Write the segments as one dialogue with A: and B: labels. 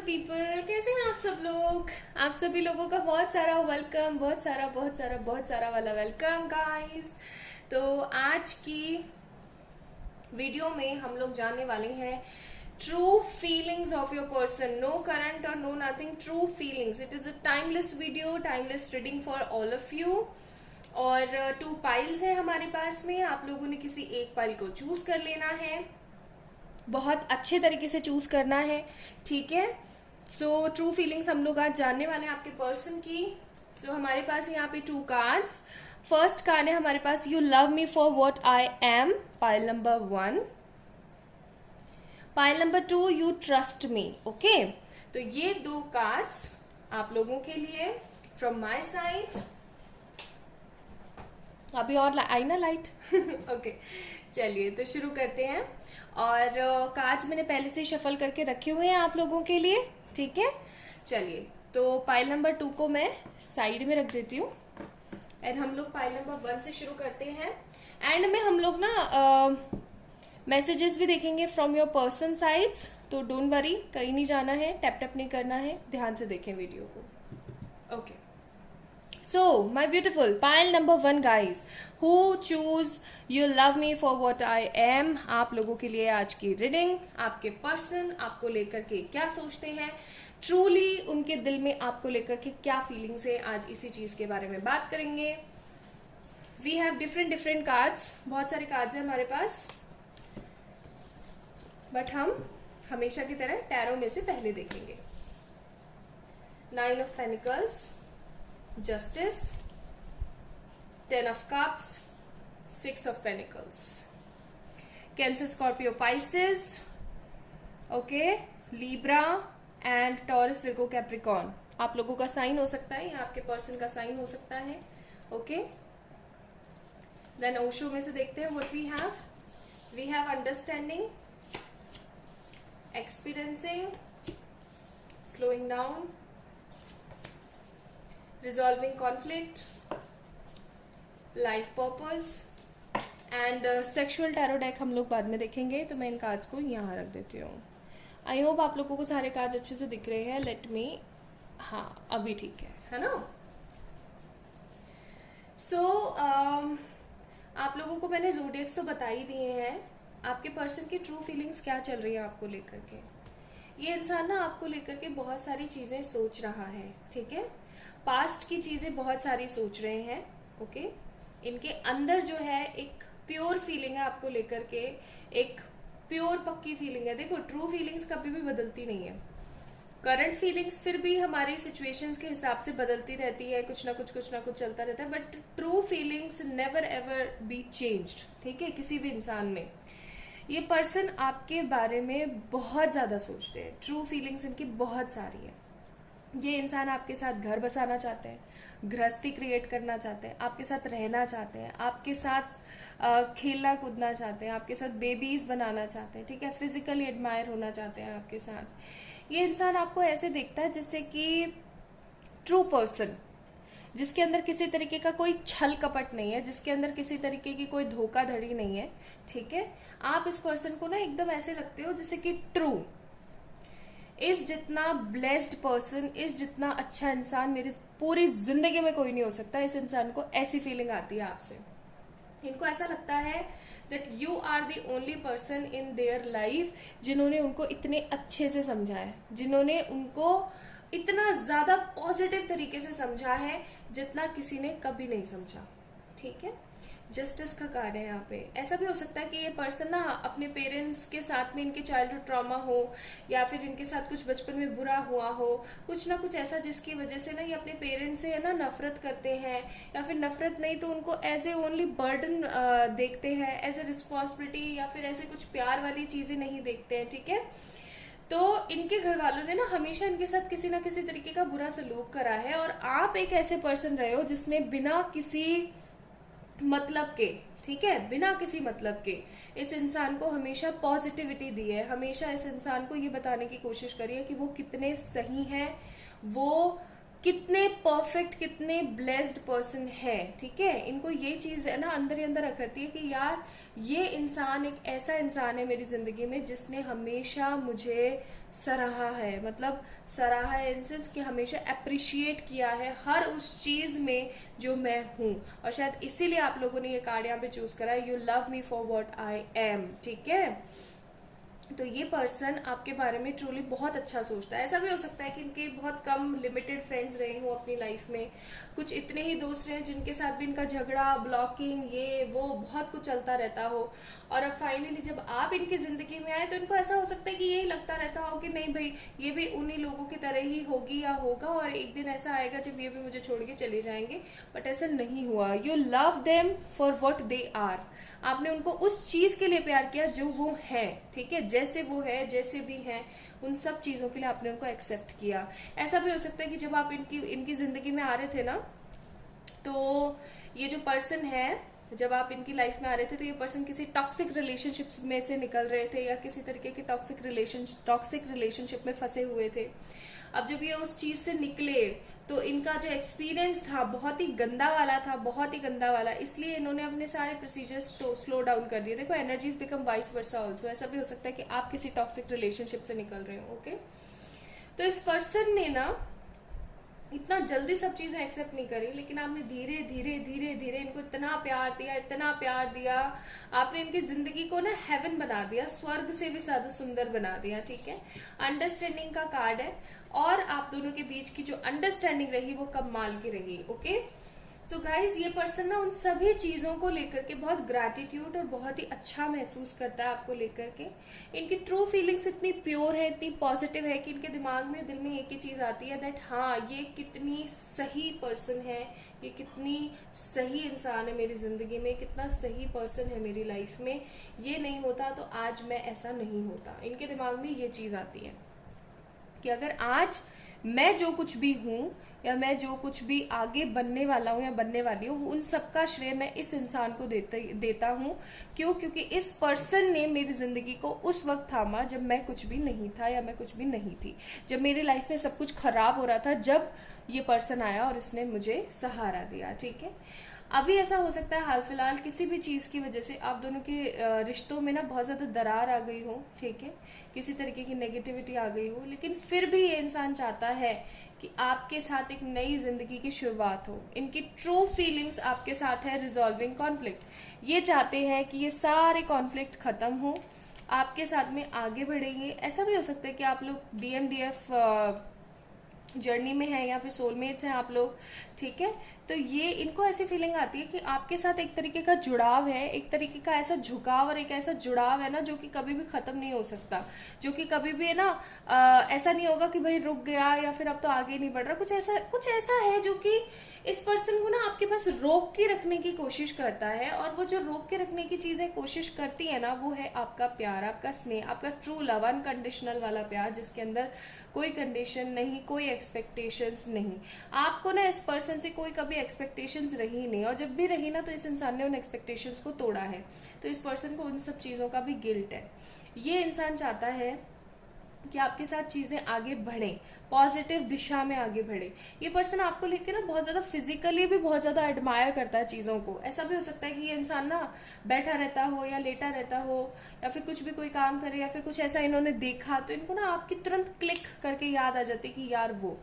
A: People, कैसे हैं आप सब लोग। आप सभी लोगों का बहुत सारा वेलकम, बहुत सारा वाला वेलकम गाइस। तो आज की वीडियो में हम लोग जानने वाले हैं true feelings of your person. No current और no nothing, true feelings. It is a timeless video, timeless reading for all of you. और 2 पाइल्स है हमारे पास में। आप लोगों ने किसी एक पाइल को चूज कर लेना है, बहुत अच्छे तरीके से चूज करना है, ठीक है। सो ट्रू फीलिंग्स हम लोग आज जानने वाले हैं आपके पर्सन की। सो हमारे पास यहाँ पे 2 कार्ड्स। फर्स्ट कार्ड है हमारे पास, you love me for what I am, pile number 1। Pile number 2, you trust me. Okay, तो ये 2 कार्ड्स आप लोगों के लिए फ्रॉम माई साइड। अभी और आई ना लाइट। ओके, चलिए तो शुरू करते हैं। और कार्ड्स मैंने पहले से शफल करके रखे हुए हैं आप लोगों के लिए, ठीक है। चलिए तो पाइल नंबर 2 को मैं साइड में रख देती हूँ एंड हम लोग पाइल नंबर 1 से शुरू करते हैं। एंड में हम लोग ना मैसेजेस भी देखेंगे फ्रॉम योर पर्सन साइड्स, तो डोंट वरी, कहीं नहीं जाना है, टैप टैप नहीं करना है, ध्यान से देखें वीडियो को। Okay, so my beautiful pile number 1 guys, who choose you love me for what I am। आप लोगों के लिए आज की रीडिंग, आपके पर्सन आपको लेकर के क्या सोचते हैं, ट्रूली उनके दिल में आपको लेकर के क्या फीलिंग्स है, आज इसी चीज के बारे में बात करेंगे। वी हैव डिफरेंट कार्ड्स, बहुत सारे कार्ड्स हैं हमारे पास, बट हम हमेशा की तरह टैरो में से पहले देखेंगे। 9 of pentacles, Justice, 10 of Cups, 6 of Pentacles, Cancer, Scorpio, Pisces, okay, Libra and Taurus, Virgo, Capricorn। आप लोगों का साइन हो सकता है या आपके पर्सन का साइन हो सकता है, ओके। देन ओशो में से देखते हैं what we have. We have understanding, experiencing, slowing down, resolving conflict, life purpose and sexual tarot deck हम लोग बाद में देखेंगे। तो मैं इन कार्ड्स को यहाँ रख देती हूँ। आई होप आप लोगों को सारे कार्ड्स अच्छे से दिख रहे हैं। लेट मी, हाँ अभी ठीक है ना। सो आप लोगों को मैंने ज़ोडिएक्स तो बता ही दिए हैं। आपके पर्सन की ट्रू फीलिंग्स क्या चल रही है आपको लेकर के। ये इंसान ना आपको लेकर के बहुत सारी चीज़ें सोच रहा है, ठीक है। पास्ट की चीजें बहुत सारी सोच रहे हैं, ओके। इनके अंदर जो है एक प्योर फीलिंग है आपको लेकर के, एक प्योर पक्की फीलिंग है। देखो, ट्रू फीलिंग्स कभी भी बदलती नहीं है। करंट फीलिंग्स फिर भी हमारी सिचुएशंस के हिसाब से बदलती रहती है, कुछ ना कुछ चलता रहता है, but true feelings never ever be changed, ठीक है, किसी भी इंसान में। ये पर्सन आपके बारे में बहुत ज्यादा सोचते हैं, ट्रू फीलिंग्स इनकी बहुत सारी है। ये इंसान आपके साथ घर बसाना चाहते हैं, गृहस्थी क्रिएट करना चाहते हैं, आपके साथ रहना चाहते हैं, आपके साथ खेलना कूदना चाहते हैं, आपके साथ बेबीज बनाना चाहते हैं, ठीक है, फिजिकली एडमायर होना चाहते हैं आपके साथ। ये इंसान आपको ऐसे देखता है जैसे कि ट्रू पर्सन, जिसके अंदर किसी तरीके का कोई छल कपट नहीं है, जिसके अंदर किसी तरीके की कोई धोखाधड़ी नहीं है, ठीक है। आप इस पर्सन को ना एकदम ऐसे लगते हो जैसे कि ट्रू, इस जितना ब्लेस्ड पर्सन, इस जितना अच्छा इंसान मेरी पूरी जिंदगी में कोई नहीं हो सकता। इस इंसान को ऐसी फीलिंग आती है आपसे। इनको ऐसा लगता है that you are the only person in their life जिन्होंने उनको इतने अच्छे से समझा है, जिन्होंने उनको इतना ज्यादा पॉजिटिव तरीके से समझा है जितना किसी ने कभी नहीं समझा, ठीक है। जस्टिस का कार्ड है यहाँ पे। ऐसा भी हो सकता है कि ये पर्सन ना अपने पेरेंट्स के साथ में इनके चाइल्डहुड ट्रॉमा हो, या फिर इनके साथ कुछ बचपन में बुरा हुआ हो, कुछ ना कुछ ऐसा जिसकी वजह से ना ये अपने पेरेंट्स से है ना नफरत करते हैं, या फिर नफरत नहीं तो उनको एज ए ओनली बर्डन देखते हैं, एज ए रिस्पॉन्सिबिलिटी, या फिर ऐसे कुछ प्यार वाली चीजें नहीं देखते हैं, ठीक है। तो इनके घर वालों ने ना हमेशा इनके साथ किसी ना किसी तरीके का बुरा सलूक करा है, और आप एक ऐसे पर्सन रहे हो जिसने बिना किसी मतलब के, ठीक है, बिना किसी मतलब के इस इंसान को हमेशा पॉजिटिविटी दी है, हमेशा इस इंसान को ये बताने की कोशिश करी है कि वो कितने सही हैं, वो कितने परफेक्ट, कितने ब्लेस्ड पर्सन है, ठीक है। इनको ये चीज है ना अंदर ही अंदर रखती है कि यार ये इंसान एक ऐसा इंसान है मेरी जिंदगी में जिसने हमेशा मुझे सराहा है, मतलब सराहा है इन सेंस कि हमेशा अप्रिशिएट किया है हर उस चीज में जो मैं हूँ। और शायद इसीलिए आप लोगों ने ये कार्ड यहाँ पे चूज करा है, you love me for what I am, ठीक है। तो ये पर्सन आपके बारे में ट्रूली बहुत अच्छा सोचता है। ऐसा भी हो सकता है कि इनके बहुत कम लिमिटेड फ्रेंड्स रहे हों अपनी लाइफ में, कुछ इतने ही दोस्त रहे जिनके साथ भी इनका झगड़ा, ब्लॉकिंग, ये वो बहुत कुछ चलता रहता हो, और अब फाइनली जब आप इनकी जिंदगी में आए तो इनको ऐसा हो सकता है कि यही लगता रहता हो कि नहीं भाई ये भी उन्हीं लोगों की तरह ही होगी या होगा, और एक दिन ऐसा आएगा जब ये भी मुझे छोड़ के चले जाएंगे। बट ऐसा नहीं हुआ। You love them for what they are. आपने उनको उस चीज के लिए प्यार किया जो वो है, ठीक है, जैसे वो है, जैसे भी है, उन सब चीजों के लिए आपने उनको एक्सेप्ट किया। ऐसा भी हो सकता है कि जब आप इनकी जिंदगी में आ रहे थे ना, तो ये जो पर्सन है, जब आप इनकी लाइफ में आ रहे थे तो ये पर्सन किसी टॉक्सिक रिलेशनशिप्स में से निकल रहे थे या किसी तरीके के टॉक्सिक रिलेशनशिप में फंसे हुए थे। अब जब ये उस चीज से निकले तो इनका जो एक्सपीरियंस था बहुत ही गंदा वाला था, बहुत ही गंदा वाला, इसलिए इन्होंने अपने सारे प्रोसीजर्स स्लो डाउन कर दिए। देखो energies become vice versa also. ऐसा भी हो सकता है कि आप किसी टॉक्सिक रिलेशनशिप से निकल रहे हो, ओके। तो इस पर्सन ने ना इतना जल्दी सब चीजें एक्सेप्ट नहीं करी, लेकिन आपने धीरे धीरे धीरे धीरे इनको इतना प्यार दिया, इतना प्यार दिया, आपने इनकी जिंदगी को ना हेवन बना दिया, स्वर्ग से भी ज्यादा सुंदर बना दिया, ठीक है। अंडरस्टैंडिंग का कार्ड है, और आप दोनों के बीच की जो अंडरस्टैंडिंग रही वो कमाल की रही, ओके। तो गाइज ये पर्सन ना उन सभी चीजों को लेकर के बहुत ग्रैटिट्यूड और बहुत ही अच्छा महसूस करता है आपको लेकर के। इनकी ट्रू फीलिंग्स इतनी प्योर है, इतनी पॉजिटिव है कि इनके दिमाग में, दिल में एक ही चीज आती है दैट हाँ ये कितनी सही पर्सन है, ये कितनी सही इंसान है मेरी जिंदगी में, कितना सही पर्सन है मेरी लाइफ में, ये नहीं होता तो आज मैं ऐसा नहीं होता। इनके दिमाग में ये चीज आती है कि अगर आज मैं जो कुछ भी हूँ या मैं जो कुछ भी आगे बनने वाला हूँ या बनने वाली हूँ, उन सबका श्रेय मैं इस इंसान को देता हूँ। क्यों? क्योंकि इस पर्सन ने मेरी जिंदगी को उस वक्त थामा जब मैं कुछ भी नहीं था या मैं कुछ भी नहीं थी, जब मेरी लाइफ में सब कुछ खराब हो रहा था, जब ये पर्सन आया और इसने मुझे सहारा दिया, ठीक है। अभी ऐसा हो सकता है हाल फिलहाल किसी भी चीज़ की वजह से आप दोनों के रिश्तों में ना बहुत ज़्यादा दरार आ गई हो, ठीक है, किसी तरीके की नेगेटिविटी आ गई हो, लेकिन फिर भी ये इंसान चाहता है कि आपके साथ एक नई जिंदगी की शुरुआत हो। इनकी ट्रू फीलिंग्स आपके साथ है रिजॉल्विंग कॉन्फ्लिक्ट। ये चाहते हैं कि ये सारे कॉन्फ्लिक्ट खत्म हो, आपके साथ में आगे बढ़ेंगे। ऐसा भी हो सकता है कि आप लोग DMDF जर्नी में है या फिर सोलमेट्स हैं आप लोग, ठीक है। तो ये इनको ऐसी फीलिंग आती है कि आपके साथ एक तरीके का जुड़ाव है, एक तरीके का ऐसा झुकाव और एक ऐसा जुड़ाव है ना जो कि कभी भी खत्म नहीं हो सकता, जो कि कभी भी है ना ऐसा नहीं होगा कि भाई रुक गया या फिर अब तो आगे नहीं बढ़ रहा। कुछ ऐसा है जो कि इस पर्सन को ना आपके पास रोक के रखने की कोशिश करता है, और वो जो रोक के रखने की चीजें कोशिश करती है ना, वो है आपका प्यार, आपका स्नेह, आपका ट्रू लव, अनकंडीशनल वाला प्यार जिसके अंदर कोई कंडीशन नहीं, कोई एक्सपेक्टेशंस नहीं। आपको ना इस पर्सन से कोई कभी एक्सपेक्टेशंस रही नहीं, और जब भी रही ना तो इस इंसान ने उन एक्सपेक्टेशंस को तोड़ा है, तो इस पर्सन को उन सब चीज़ों का भी गिल्ट है। ये इंसान चाहता है कि आपके साथ चीज़ें आगे बढ़ें, पॉजिटिव दिशा में आगे बढ़े। ये पर्सन आपको लेके ना बहुत ज़्यादा फिजिकली भी बहुत ज़्यादा एडमायर करता है चीज़ों को। ऐसा भी हो सकता है कि ये इंसान ना बैठा रहता हो या लेटा रहता हो या फिर कुछ भी कोई काम करे या फिर कुछ ऐसा इन्होंने देखा तो इनको ना आपकी तुरंत क्लिक करके याद आ जाती कि यार वो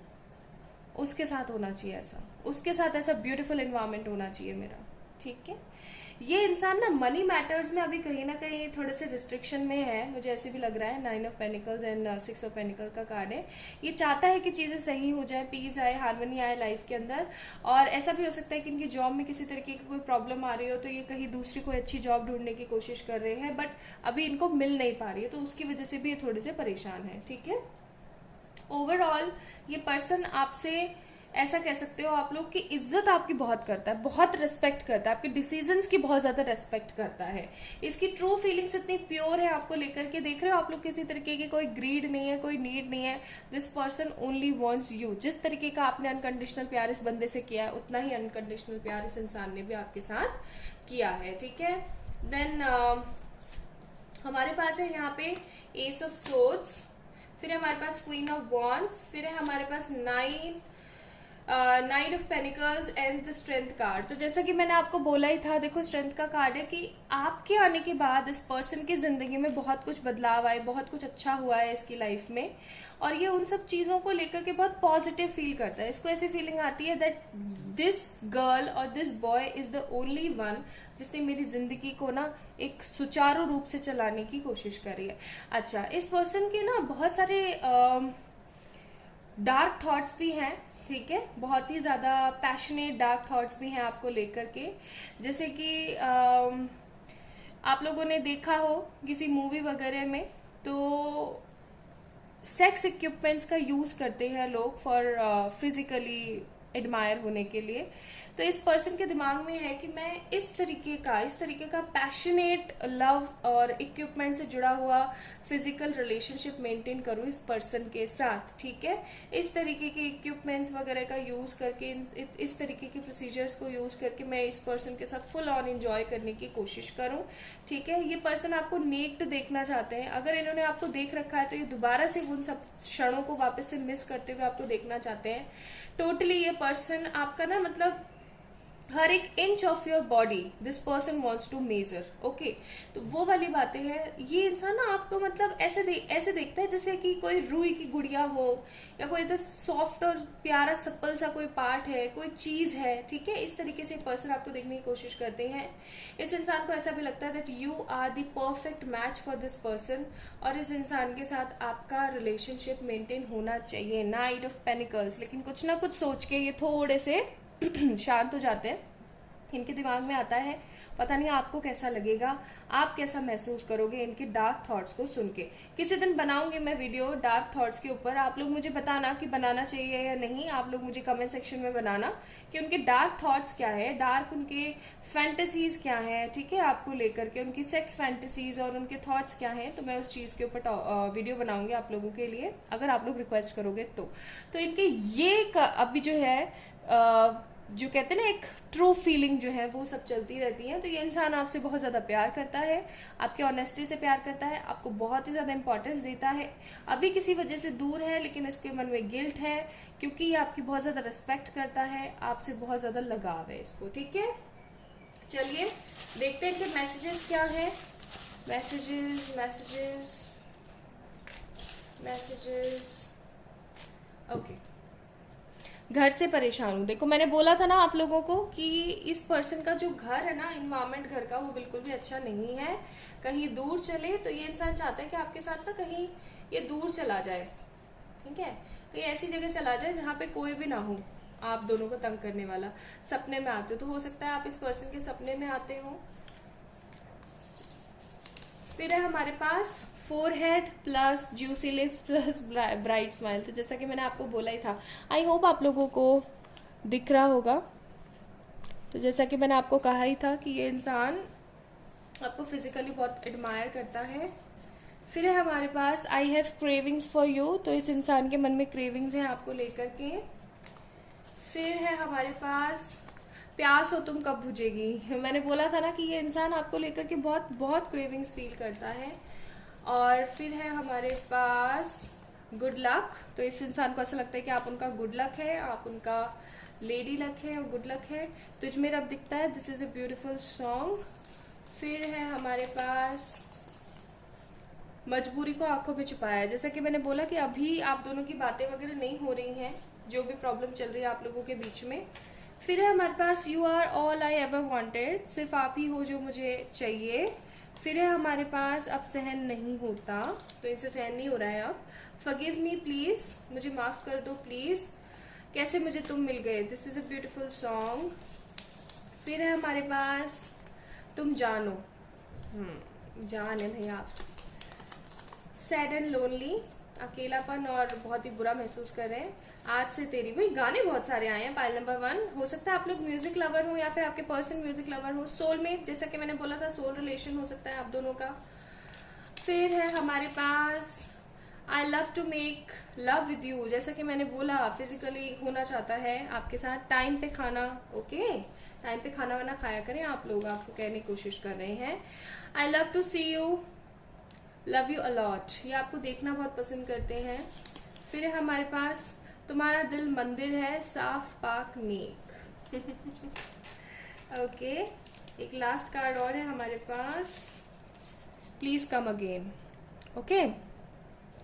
A: उसके साथ होना चाहिए, ऐसा उसके साथ ऐसा ब्यूटीफुल एनवायरनमेंट होना चाहिए मेरा, ठीक है। ये इंसान ना मनी मैटर्स में अभी कहीं ना कहीं थोड़े से रिस्ट्रिक्शन में है, मुझे ऐसे भी लग रहा है। 9 of pentacles and 6 of panicle का कार्ड है। ये चाहता है कि चीज़ें सही हो जाए, पीस आए, हार्मनी आए लाइफ के अंदर। और ऐसा भी हो सकता है कि इनकी जॉब में किसी तरीके की कोई प्रॉब्लम आ रही हो, तो ये कहीं दूसरी कोई अच्छी जॉब ढूंढने की कोशिश कर रहे हैं, बट अभी इनको मिल नहीं पा रही है, तो उसकी वजह से भी ये थोड़े से परेशान है, ठीक है। ओवरऑल ये पर्सन आपसे ऐसा कह सकते हो आप लोग की इज्जत आपकी बहुत करता है, बहुत रिस्पेक्ट करता है, आपके डिसीजंस की बहुत ज्यादा रिस्पेक्ट करता है। इसकी ट्रू फीलिंग्स इतनी प्योर है आपको लेकर के, देख रहे हो आप लोग किसी तरीके की कोई ग्रीड नहीं है, कोई नीड नहीं है। This person only wants you. जिस तरीके का आपने अनकंडीशनल प्यार इस बंदे से किया है, उतना ही अनकंडीशनल प्यार इस इंसान ने भी आपके साथ किया है, ठीक है। देन हमारे पास है यहाँ पे एस ऑफ सोर्ड्स, फिर हमारे पास क्वीन ऑफ वॉन्ड्स, फिर है हमारे पास 9 night of pentacles and the strength card. तो जैसा कि मैंने आपको बोला ही था, देखो स्ट्रेंथ का कार्ड है कि आपके आने के बाद इस पर्सन की ज़िंदगी में बहुत कुछ बदलाव आए, बहुत कुछ अच्छा हुआ है इसकी लाइफ में, और ये उन सब चीज़ों को लेकर के बहुत पॉजिटिव फील करता है। इसको ऐसी फीलिंग आती है दैट दिस गर्ल और this boy is the only one जिसने मेरी ज़िंदगी को ना एक सुचारू रूप से चलाने की कोशिश करी है। अच्छा, इस पर्सन के ना बहुत सारे डार्क थॉट्स भी हैं, ठीक है, बहुत ही ज़्यादा पैशनेट डार्क थॉट्स भी हैं आपको लेकर के। जैसे कि आप लोगों ने देखा हो किसी मूवी वगैरह में, तो सेक्स इक्विपमेंट्स का यूज़ करते हैं लोग फॉर फिजिकली एडमायर होने के लिए। तो इस पर्सन के दिमाग में है कि मैं इस तरीके का पैशनेट लव और इक्विपमेंट से जुड़ा हुआ फिजिकल रिलेशनशिप मेंटेन करूँ इस पर्सन के साथ, ठीक है। इस तरीके के इक्विपमेंट्स वगैरह का यूज़ करके, इस तरीके के प्रोसीजर्स को यूज़ करके मैं इस पर्सन के साथ फुल ऑन एंजॉय करने की कोशिश करूँ, ठीक है। ये पर्सन आपको नेक्ड देखना चाहते हैं। अगर इन्होंने आपको देख रखा है तो ये दोबारा से उन सब क्षणों को वापस से मिस करते हुए आपको देखना चाहते हैं। टोटली ये पर्सन आपका ना, मतलब हर एक inch of your body this person wants to measure, okay. तो वो वाली बातें हैं। ये इंसान ना आपको मतलब ऐसे देखता है जैसे कि कोई रुई की गुड़िया हो, या कोई इधर सॉफ्ट और प्यारा सप्पल सा कोई पार्ट है, कोई चीज़ है, ठीक है। इस तरीके से पर्सन आपको देखने की कोशिश करते हैं। इस इंसान को ऐसा भी लगता है that you are the perfect match for this person, और इस इंसान के साथ आपका रिलेशनशिप मेंटेन होना चाहिए। Night of pentacles. लेकिन कुछ ना कुछ सोच के ये थोड़े से शांत हो जाते हैं। इनके दिमाग में आता है, पता नहीं आपको कैसा लगेगा, आप कैसा महसूस करोगे इनके डार्क थॉट्स को सुन के। किसी दिन बनाऊंगी मैं वीडियो डार्क थॉट्स के ऊपर। आप लोग मुझे बताना कि बनाना चाहिए या नहीं। आप लोग मुझे कमेंट सेक्शन में बनाना कि उनके डार्क थॉट्स क्या है, डार्क उनके फैंटेसीज क्या है, ठीक है, आपको लेकर के उनकी सेक्स फैंटेसीज और उनके थॉट्स क्या हैं। तो मैं उस चीज़ के ऊपर वीडियो बनाऊंगी आप लोगों के लिए, अगर आप लोग रिक्वेस्ट करोगे तो इनके ये अभी जो है जो कहते हैं ना एक ट्रू फीलिंग जो है वो सब चलती रहती है। तो ये इंसान आपसे बहुत ज़्यादा प्यार करता है, आपके ऑनेस्टी से प्यार करता है, आपको बहुत ही ज़्यादा इंपॉर्टेंस देता है। अभी किसी वजह से दूर है, लेकिन इसके मन में गिल्ट है क्योंकि ये आपकी बहुत ज़्यादा रिस्पेक्ट करता है, आपसे बहुत ज़्यादा लगाव है इसको, ठीक है। चलिए देखते हैं कि मैसेजेस क्या है। Messages messages messages okay. घर से परेशान हूँ। देखो मैंने बोला था ना आप लोगों को कि इस पर्सन का जो घर है ना, इन्वायरमेंट घर का, वो बिल्कुल भी अच्छा नहीं है। कहीं दूर चले तो ये इंसान चाहता है कि आपके साथ ना कहीं ये दूर चला जाए, ठीक है, कहीं ऐसी जगह चला जाए जहाँ पे कोई भी ना हो आप दोनों को तंग करने वाला। सपने में आते हो तो हो सकता है आप इस पर्सन के सपने में आते हो। फिर है हमारे पास forehead plus juicy lips plus bright smile. तो जैसा कि मैंने आपको बोला ही था, आई होप आप लोगों को दिख रहा होगा। तो जैसा कि मैंने आपको कहा ही था कि ये इंसान आपको फिजिकली बहुत एडमायर करता है। फिर है हमारे पास I have cravings for you. तो इस इंसान के मन में क्रेविंग्स हैं आपको लेकर के। फिर है हमारे पास प्यास हो तुम कब बुझेगी। मैंने बोला था ना कि ये इंसान आपको लेकर के बहुत बहुत क्रेविंग्स फील करता है। और फिर है हमारे पास गुड लक। तो इस इंसान को ऐसा लगता है कि आप उनका गुड लक है, आप उनका लेडी लक है और गुड लक है। तुझ में रब दिखता है, this is a beautiful song. फिर है हमारे पास मजबूरी को आंखों में छुपाया है। जैसा कि मैंने बोला कि अभी आप दोनों की बातें वगैरह नहीं हो रही हैं, जो भी प्रॉब्लम चल रही है आप लोगों के बीच में। फिर है हमारे पास you are all I ever wanted. सिर्फ आप ही हो जो मुझे चाहिए। फिर है हमारे पास अब सहन नहीं होता। तो इनसे सहन नहीं हो रहा है अब। फॉरगिव मी प्लीज़, मुझे माफ़ कर दो प्लीज़। कैसे मुझे तुम मिल गए, this is a beautiful song. फिर है हमारे पास तुम जानो, जान है भैया आप। सैड एंड लोनली, अकेलापन और बहुत ही बुरा महसूस कर रहे हैं। आज से तेरी, भाई गाने बहुत सारे आए हैं। पाइल नंबर 1, हो सकता है आप लोग म्यूजिक लवर हो या फिर आपके पर्सन म्यूजिक लवर हो। सोलमेट, जैसा कि मैंने बोला था, सोल रिलेशन हो सकता है आप दोनों का। फिर है हमारे पास I love to make love with you. जैसा कि मैंने बोला, फिजिकली होना चाहता है आपके साथ। टाइम पे खाना, ओके, टाइम पे खाना वाना खाया करें आप लोग, आपको कहने की कोशिश कर रहे हैं। I love to see you, love you a lot, ये आपको देखना बहुत पसंद करते हैं। फिर है हमारे पास तुम्हारा दिल मंदिर है, साफ पाक नेक। ओके, एक लास्ट कार्ड और है हमारे पास, प्लीज कम अगेन। ओके,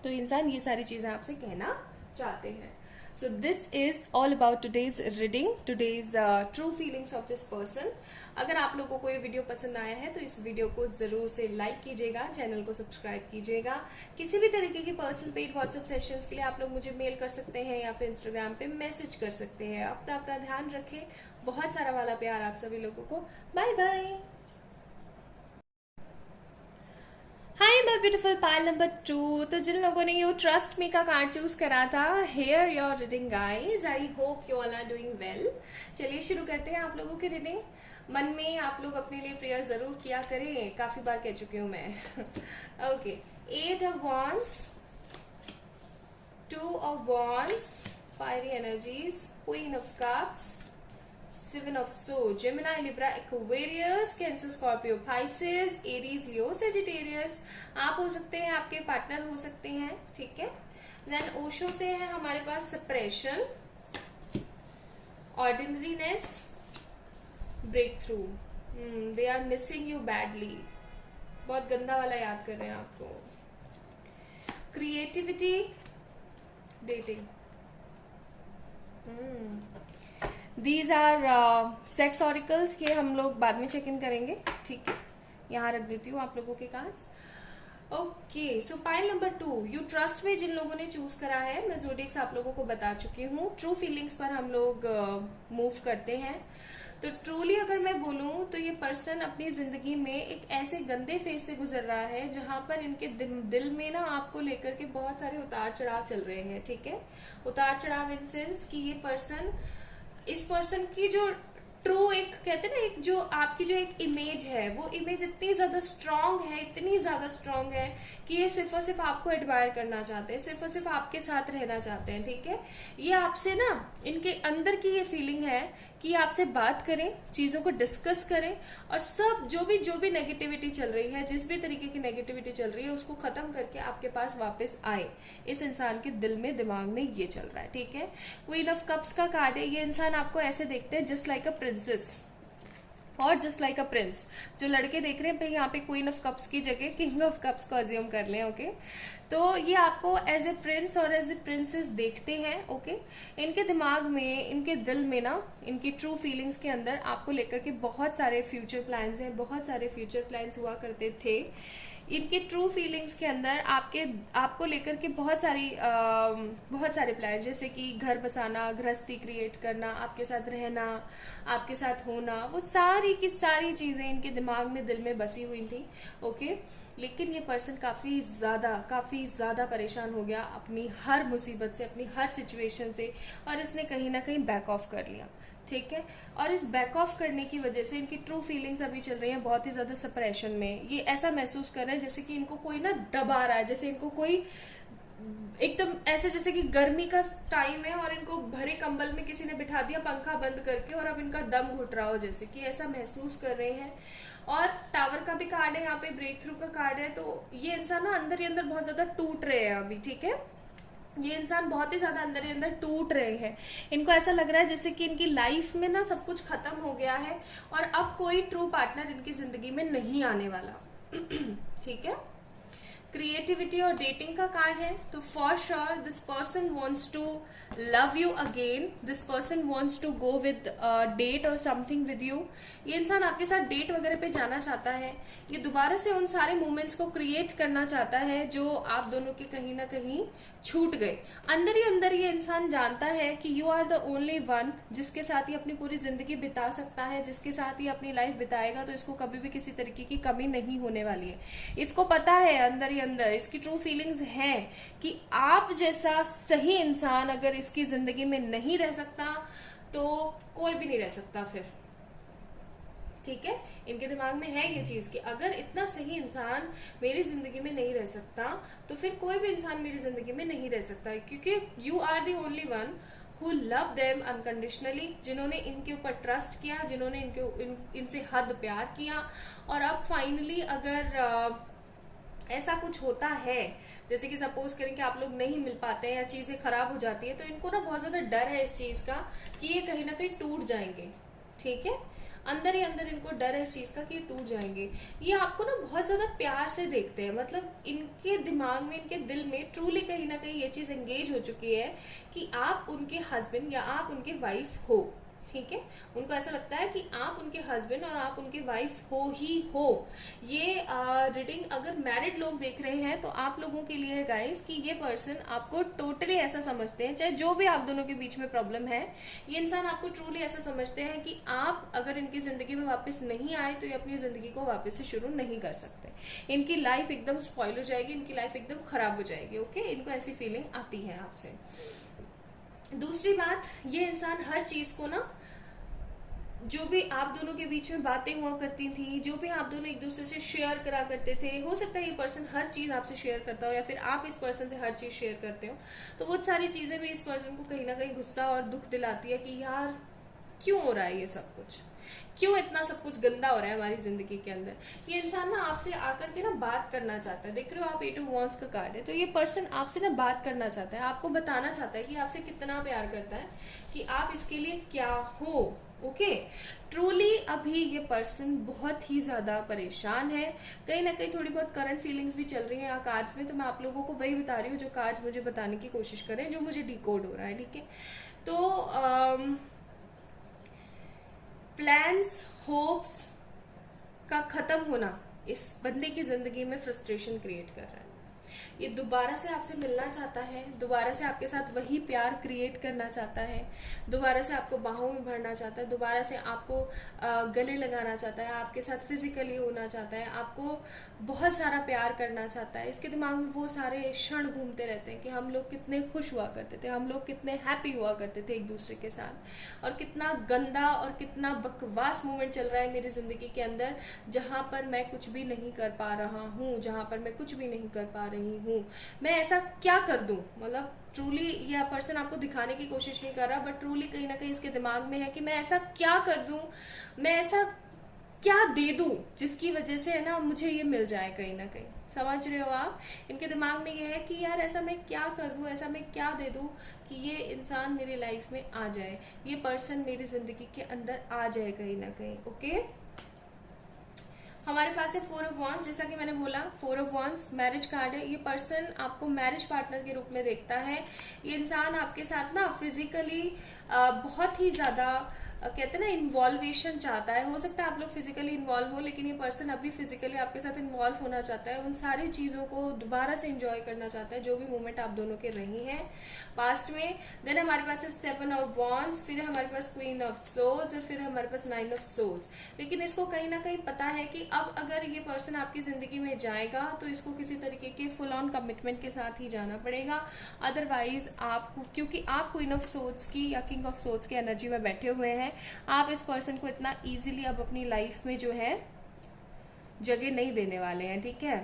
A: तो इंसान ये सारी चीजें आपसे कहना चाहते हैं। So this is all about today's reading, today's true feelings of this person. अगर आप लोगों को ये वीडियो पसंद आया है तो इस वीडियो को जरूर से लाइक कीजिएगा, चैनल को सब्सक्राइब कीजिएगा। किसी भी तरीके की पर्सनल पेड व्हाट्सएप सेशंस के लिए आप लोग मुझे मेल कर सकते हैं या फिर इंस्टाग्राम पे मैसेज कर सकते हैं। अपना अपना ध्यान रखें, बहुत सारा वाला प्यार आप सभी लोगों को। Bye bye. Hi my beautiful pile number 2। तो जिन लोगों ने ये ट्रस्ट मी का कार्ड चूज करा था, here your reading guys, I hope you all are doing well. चलिए शुरू करते हैं आप लोगों की रीडिंग। मन में आप लोग अपने लिए प्रेयर जरूर किया करें, काफी बार कह चुकी हूं मैं। Okay, 8 of wands, 2 of wands, fiery energies, queen of cups, 7 of Swords, Gemini, Libra, Aquarius, Cancer, Scorpio, Pisces, Aries, Leo, Sagittarius। आप हो सकते हैं, आपके पार्टनर हो सकते हैं, ठीक है। देन ओशो से है हमारे पास suppression, ordinariness, break through. They are missing you badly, बहुत गंदा वाला याद कर रहे हैं आपको। Creativity, dating. These are sex oracles, ये हम लोग बाद में चेक इन करेंगे, ठीक है। यहाँ रख देती हूँ आप लोगों के cards. Okay, so pile number 2, you trust में जिन लोगों ने चूज करा है, मैं ज़ोडिएक्स आप लोगों को बता चुकी हूँ। ट्रू फीलिंग्स पर हम लोग मूव करते हैं। तो ट्रूली अगर मैं बोलूँ तो ये पर्सन अपनी जिंदगी में एक ऐसे गंदे फेज से गुजर रहा है जहां पर इनके दिल में ना आपको लेकर के बहुत सारे उतार चढ़ाव चल रहे हैं, ठीक है। उतार चढ़ाव इन सेंस कि ये पर्सन, इस पर्सन की जो ट्रू एक कहते हैं ना, एक जो आपकी जो एक इमेज है, वो इमेज इतनी ज्यादा स्ट्रांग है, इतनी ज्यादा स्ट्रांग है कि ये सिर्फ और सिर्फ आपको एडमायर करना चाहते हैं, सिर्फ और सिर्फ आपके साथ रहना चाहते हैं, ठीक है। ये आपसे ना, इनके अंदर की ये फीलिंग है कि आपसे बात करें, चीजों को डिस्कस करें और सब जो भी नेगेटिविटी चल रही है, जिस भी तरीके की नेगेटिविटी चल रही है, उसको खत्म करके आपके पास वापस आए। इस इंसान के दिल में, दिमाग में ये चल रहा है, ठीक है। क्वीन ऑफ कप्स का कार्ड है। ये इंसान आपको ऐसे देखते हैं जस्ट लाइक अ प्रिंसेस और जस्ट लाइक अ प्रिंस। जो लड़के देख रहे हैं यहाँ पे क्वीन ऑफ कप्स की जगह किंग ऑफ कप्स को अज्यूम कर लें, ओके। तो ये आपको एज ए प्रिंस और एज ए प्रिंसेस देखते हैं, ओके। इनके दिमाग में, इनके दिल में ना, इनकी ट्रू फीलिंग्स के अंदर आपको लेकर के बहुत सारे फ्यूचर प्लान्स हैं, बहुत सारे फ्यूचर प्लान्स हुआ करते थे। इनके ट्रू फीलिंग्स के अंदर आपको लेकर के बहुत सारे प्लान, जैसे कि घर बसाना, गृहस्थी क्रिएट करना, आपके साथ रहना, आपके साथ होना, वो सारी की सारी चीजें इनके दिमाग में, दिल में बसी हुई थी, ओके। लेकिन ये पर्सन काफी ज्यादा परेशान हो गया अपनी हर मुसीबत से, अपनी हर सिचुएशन से, और इसने कहीं ना कहीं बैक ऑफ कर लिया, ठीक है। और इस बैक ऑफ करने की वजह से इनकी ट्रू फीलिंग्स अभी चल रही हैं बहुत ही ज्यादा सप्रेशन में। ये ऐसा महसूस कर रहे हैं जैसे कि इनको कोई ना दबा रहा है, जैसे इनको कोई एकदम ऐसे, जैसे कि गर्मी का टाइम है और इनको भरे कंबल में किसी ने बिठा दिया पंखा बंद करके, और अब इनका दम घुट रहा हो, जैसे कि ऐसा महसूस कर रहे हैं। और टावर का भी कार्ड है यहाँ पे, ब्रेक थ्रू का कार्ड है। तो ये इंसान ना अंदर ही अंदर बहुत ज्यादा टूट रहे हैं अभी, ठीक है। ये इंसान बहुत ही ज्यादा अंदर ही अंदर टूट रहे हैं। इनको ऐसा लग रहा है जैसे कि इनकी लाइफ में ना सब कुछ खत्म हो गया है और अब कोई ट्रू पार्टनर इनकी जिंदगी में नहीं आने वाला, ठीक है। क्रिएटिविटी और डेटिंग का कार्ड है। तो for sure this person wants to love you again, this person wants to go with date और समथिंग विद यू। ये इंसान आपके साथ डेट वगैरह पे जाना चाहता है। ये दोबारा से उन सारे मोमेंट्स को क्रिएट करना चाहता है जो आप दोनों के कहीं ना कहीं छूट गए। अंदर ही अंदर ये इंसान जानता है कि you are the only one जिसके साथ ये अपनी पूरी जिंदगी बिता सकता है, जिसके साथ ये अपनी लाइफ बिताएगा तो इसको कभी भी किसी तरीके की कमी नहीं होने वाली है। इसको पता है अंदर ही अंदर, इसकी ट्रू फीलिंग्स हैं कि आप जैसा सही इंसान अगर इसकी जिंदगी में नहीं रह सकता तो कोई भी नहीं रह सकता फिर, ठीक है। इनके दिमाग में है ये चीज कि अगर इतना सही इंसान मेरी जिंदगी में नहीं रह सकता तो फिर कोई भी इंसान मेरी जिंदगी में नहीं रह सकता, क्योंकि you are the only one who love them unconditionally, जिन्होंने इनके ऊपर ट्रस्ट किया, जिन्होंने इनसे हद प्यार किया। और अब फाइनली अगर ऐसा कुछ होता है, जैसे कि सपोज करें कि आप लोग नहीं मिल पाते हैं या चीज़ें खराब हो जाती है, तो इनको ना बहुत ज़्यादा डर है इस चीज़ का कि ये कहीं ना कहीं टूट जाएंगे। ठीक है, अंदर ही अंदर इनको डर है इस चीज़ का कि ये टूट जाएंगे। ये आपको ना बहुत ज़्यादा प्यार से देखते हैं, मतलब इनके दिमाग में, इनके दिल में ट्रूली कहीं ना कहीं ये चीज़ एंगेज हो चुकी है कि आप उनके हस्बैंड या आप उनके वाइफ हो। ठीक है, उनको ऐसा लगता है कि आप उनके हस्बैंड और आप उनके वाइफ हो ही हो। ये रीडिंग अगर मैरिड लोग देख रहे हैं तो आप लोगों के लिए गाइस कि ये पर्सन आपको टोटली ऐसा समझते हैं, चाहे जो भी आप दोनों के बीच में प्रॉब्लम है, ये इंसान आपको ट्रूली ऐसा समझते हैं कि आप अगर इनकी जिंदगी में वापस नहीं आए तो ये अपनी जिंदगी को वापस से शुरू नहीं कर सकते। इनकी लाइफ एकदम स्पॉइल हो जाएगी, इनकी लाइफ एकदम खराब हो जाएगी। ओके, इनको ऐसी फीलिंग आती है आपसे। दूसरी बात, ये इंसान हर चीज को ना, जो भी आप दोनों के बीच में बातें हुआ करती थी, जो भी आप दोनों एक दूसरे से शेयर करा करते थे, हो सकता है ये पर्सन हर चीज आपसे शेयर करता हो या फिर आप इस पर्सन से हर चीज शेयर करते हो, तो वो सारी चीजें भी इस पर्सन को कहीं ना कहीं गुस्सा और दुख दिलाती है कि यार क्यों हो रहा है ये सब कुछ, क्यों इतना सब कुछ गंदा हो रहा है हमारी जिंदगी के अंदर। ये इंसान ना आपसे आकर के ना बात करना चाहता है। देख रहे हो आप 8 ऑफ वांड्स का कार्ड है, तो ये पर्सन आपसे ना बात करना चाहता है, आपको बताना चाहता है कि आपसे कितना प्यार करता है, कि आप इसके लिए क्या हो। ओके, ट्रूली अभी ये पर्सन बहुत ही ज्यादा परेशान है, कहीं ना कहीं थोड़ी बहुत करंट फीलिंग्स भी चल रही हैं कार्ड्स में, तो मैं आप लोगों को वही बता रही हूँ जो कार्ड्स मुझे बताने की कोशिश करें, जो मुझे डिकोड हो रहा है। ठीक है, तो प्लान्स, होप्स का खत्म होना इस बंदे की जिंदगी में फ्रस्ट्रेशन क्रिएट कर रहा है। ये दोबारा से आपसे मिलना चाहता है, दोबारा से आपके साथ वही प्यार क्रिएट करना चाहता है, दोबारा से आपको बाहों में भरना चाहता है, दोबारा से आपको गले लगाना चाहता है, आपके साथ फिजिकली होना चाहता है, आपको बहुत सारा प्यार करना चाहता है। इसके दिमाग में वो सारे क्षण घूमते रहते हैं कि हम लोग कितने खुश हुआ करते थे, हम लोग कितने हैप्पी हुआ करते थे एक दूसरे के साथ, और कितना गंदा और कितना बकवास मोमेंट चल रहा है मेरी जिंदगी के अंदर, जहां पर मैं कुछ भी नहीं कर पा रहा हूँ, जहां पर मैं कुछ भी नहीं कर पा रही हूँ। मैं ऐसा क्या कर दूं, मतलब ट्रूली यह पर्सन आपको दिखाने की कोशिश नहीं कर रहा, बट ट्रूली कहीं ना कहीं इसके दिमाग में है कि मैं ऐसा क्या कर दूं, मैं ऐसा क्या दे दूं जिसकी वजह से है ना मुझे ये मिल जाए। कहीं ना कहीं समझ रहे हो आप, इनके दिमाग में ये है कि यार ऐसा मैं क्या कर दूं, ऐसा मैं क्या दे दूं कि ये इंसान मेरी लाइफ में आ जाए, ये पर्सन मेरी जिंदगी के अंदर आ जाए कहीं ना कहीं। ओके, हमारे पास है 4 ऑफ वांड्स, जैसा कि मैंने बोला 4 ऑफ वांड्स मैरिज कार्ड है। ये पर्सन आपको मैरिज पार्टनर के रूप में देखता है। ये इंसान आपके साथ ना फिजिकली बहुत ही ज्यादा कहते हैं ना इन्वॉल्वेशन चाहता है। हो सकता है आप लोग फिजिकली इन्वॉल्व हो, लेकिन ये पर्सन अभी फिजिकली आपके साथ इन्वॉल्व होना चाहता है, उन सारी चीजों को दोबारा से एंजॉय करना चाहता है जो भी मोमेंट आप दोनों के रही हैं पास्ट में। देन हमारे पास है 7 ऑफ वॉन्ड्स, फिर हमारे पास क्वीन ऑफ सोर्ड्स और फिर हमारे पास 9 ऑफ सोर्ड्स। लेकिन इसको कहीं ना कहीं पता है कि अब अगर ये पर्सन आपकी जिंदगी में जाएगा तो इसको किसी तरीके के फुल ऑन कमिटमेंट के साथ ही जाना पड़ेगा, अदरवाइज आपको, क्योंकि आप क्वीन ऑफ सोर्ड्स की या किंग ऑफ सोर्ड्स की एनर्जी में बैठे हुए हैं, आप इस पर्सन को इतना इजीली अब अपनी लाइफ में जो है जगह नहीं देने वाले हैं। ठीक है,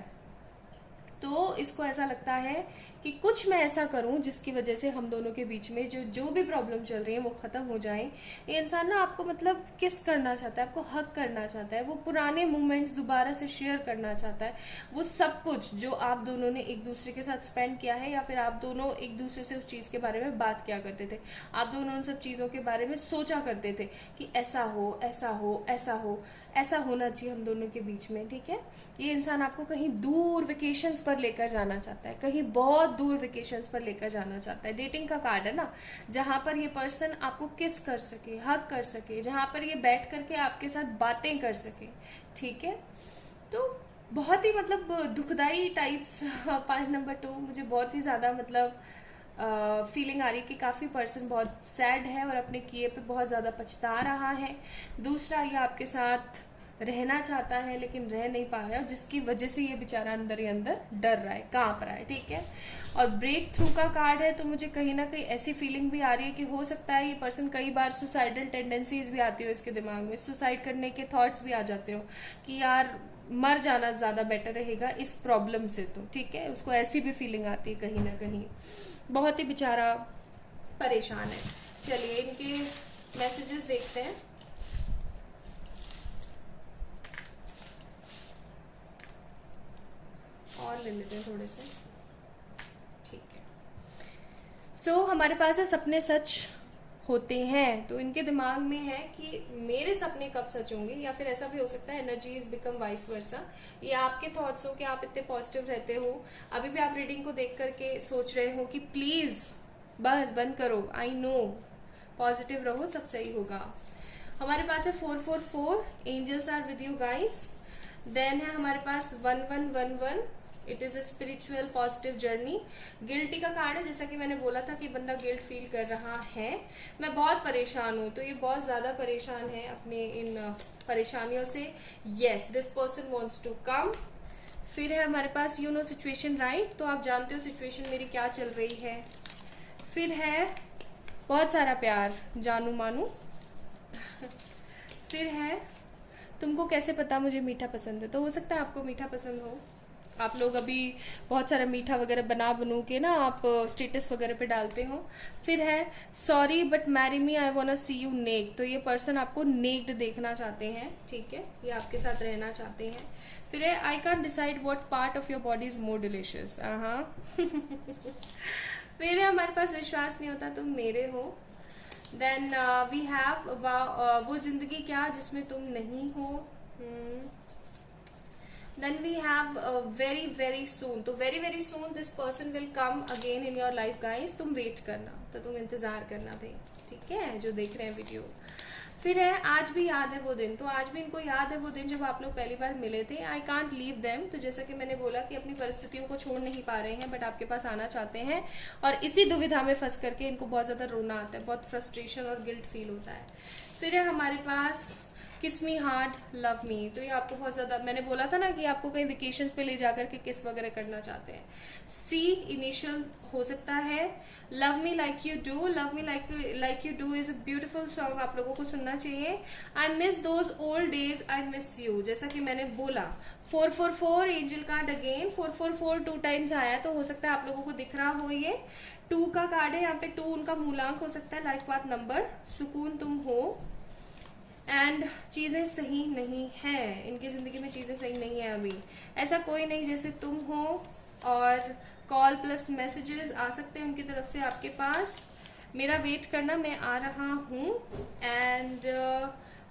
A: तो इसको ऐसा लगता है कि कुछ मैं ऐसा करूं जिसकी वजह से हम दोनों के बीच में जो भी प्रॉब्लम चल रही है वो खत्म हो जाए। ये इंसान ना आपको मतलब किस करना चाहता है, आपको हक करना चाहता है, वो पुराने मोमेंट्स दोबारा से शेयर करना चाहता है, वो सब कुछ जो आप दोनों ने एक दूसरे के साथ स्पेंड किया है या फिर आप दोनों एक दूसरे से उस चीज के बारे में बात किया करते थे, आप दोनों उन सब चीजों के बारे में सोचा करते थे कि ऐसा हो ऐसा हो ऐसा हो, ऐसा होना चाहिए हम दोनों के बीच में। ठीक है, ये इंसान आपको कहीं दूर वेकेशंस पर लेकर जाना चाहता है, कहीं बहुत दूर वेकेशंस पर लेकर जाना चाहता है। डेटिंग का कार्ड है ना, जहां पर ये पर्सन आपको किस कर सके, हक कर सके, जहां पर ये बैठ करके आपके साथ बातें कर सके। ठीक है, तो बहुत ही मतलब दुखदाई टाइप्स पॉइंट नंबर 2 मुझे बहुत ही ज्यादा मतलब फीलिंग आ रही है कि काफ़ी पर्सन बहुत सैड है और अपने किए पे बहुत ज़्यादा पछता रहा है। दूसरा, ये आपके साथ रहना चाहता है लेकिन रह नहीं पा रहा है, जिसकी वजह से ये बेचारा अंदर ही अंदर डर रहा है, कांप रहा है। ठीक है, और ब्रेक थ्रू का कार्ड है, तो मुझे कहीं ना कहीं ऐसी फीलिंग भी आ रही है कि हो सकता है ये पर्सन कई बार सुसाइडल टेंडेंसीज भी आती हो इसके दिमाग में, सुसाइड करने के थॉट्स भी आ जाते हो कि यार मर जाना ज़्यादा बेटर रहेगा इस प्रॉब्लम से। तो ठीक है, उसको ऐसी भी फीलिंग आती है कहीं ना कहीं, बहुत ही बेचारा परेशान है। चलिए इनके मैसेजेस देखते हैं। और ले लेते हैं थोड़े से, ठीक है। सो हमारे पास है सपने सच होते हैं, तो इनके दिमाग में है कि मेरे सपने कब सच होंगे, या फिर ऐसा भी हो सकता है एनर्जीज बिकम वाइस वर्सा, ये आपके थॉट्स हो कि आप इतने पॉजिटिव रहते हो, अभी भी आप रीडिंग को देख करके सोच रहे हो कि प्लीज बस बंद करो, आई नो, पॉजिटिव रहो, सब सही होगा। हमारे पास है 444, angels are with you guys. Then है हमारे पास 1111, it is a spiritual positive journey. Guilty का कार्ड है, जैसा कि मैंने बोला था कि बंदा गिल्ट फील कर रहा है, मैं बहुत परेशान हूँ, तो ये बहुत ज्यादा परेशान है अपने इन परेशानियों से। Yes, this person wants to come. फिर है हमारे पास यू नो सिचुएशन राइट, तो आप जानते हो सिचुएशन मेरी क्या चल रही है। फिर है बहुत सारा प्यार जानू मानू। फिर है तुमको कैसे पता मुझे मीठा पसंद है, तो हो सकता है आपको मीठा पसंद हो, आप लोग अभी बहुत सारा मीठा वगैरह बनू के ना आप स्टेटस वगैरह पे डालते हो। फिर है sorry but marry me, I want see you naked, तो ये पर्सन आपको नेक्ड देखना चाहते हैं, ठीक है, ये आपके साथ रहना चाहते हैं। फिर है I can't decide what part of your body is more delicious. फिर है हमारे पास विश्वास नहीं होता तुम मेरे हो। देन वी हैव वो जिंदगी क्या जिसमें तुम नहीं हो। Then we have very very soon, तो very very soon this person will come again in your life guys, तुम वेट करना, तो तुम इंतजार करना भाई, ठीक है, जो देख रहे हैं वीडियो। फिर है आज भी याद है वो दिन, तो आज भी इनको याद है वो दिन जब आप लोग पहली बार मिले थे। आई कांट लीव देम, तो जैसा कि मैंने बोला कि अपनी परिस्थितियों को छोड़ नहीं पा रहे हैं बट आपके पास आना चाहते हैं, और इसी दुविधा में फंस करके इनको बहुत ज्यादा रोना आता है, बहुत फ्रस्ट्रेशन और गिल्ट फील होता है। फिर है हमारे पास किस मी हार्ड लव मी, तो ये आपको बहुत ज्यादा, मैंने बोला था ना कि आपको कहीं वेकेशंस पे ले जाकर के किस वगैरह करना चाहते हैं। सी इनिशियल हो सकता है। Love me like you do, love me like you do is a beautiful song, आप लोगों को सुनना चाहिए। I miss those old days, I miss you, जैसा कि मैंने बोला। 444 एंजल कार्ड अगेन, 444 2 टाइम्स आया, तो हो सकता है आप लोगों को दिख रहा हो ये 2 का कार्ड है, यहाँ पे 2 उनका मूलांक हो सकता है, लाइफ पाथ नंबर, सुकून तुम हो। एंड चीजें सही नहीं है, इनकी जिंदगी में चीजें सही नहीं है अभी, ऐसा कोई नहीं जैसे तुम हो, और कॉल प्लस मैसेजेस आ सकते हैं उनकी तरफ से आपके पास, मेरा वेट करना, मैं आ रहा हूँ। एंड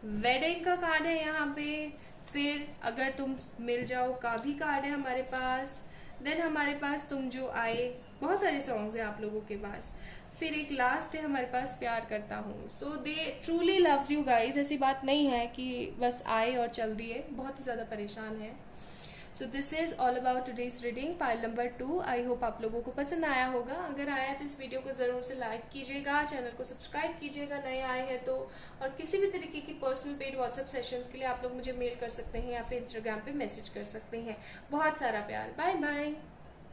A: वेडिंग का कार्ड है यहाँ पे, फिर अगर तुम मिल जाओ का भी कार्ड है हमारे पास। देन हमारे पास तुम जो आए, बहुत सारे सॉन्ग्स हैं आप लोगों के पास। फिर एक लास्ट है हमारे पास प्यार करता हूँ, सो दे ट्रूली लव्स यू गाइज, ऐसी बात नहीं है कि बस आए और चल दिए, बहुत ही ज़्यादा परेशान है। So this is all about today's reading pile number 2। I hope आप लोगों को पसंद आया होगा, अगर आया तो इस वीडियो को ज़रूर से लाइक कीजिएगा, चैनल को सब्सक्राइब कीजिएगा नए आए हैं तो, और किसी भी तरीके की पर्सनल पेड व्हाट्सएप सेशंस के लिए आप लोग मुझे मेल कर सकते हैं या फिर इंस्टाग्राम पे मैसेज कर सकते हैं। बहुत सारा प्यार, बाय बाय।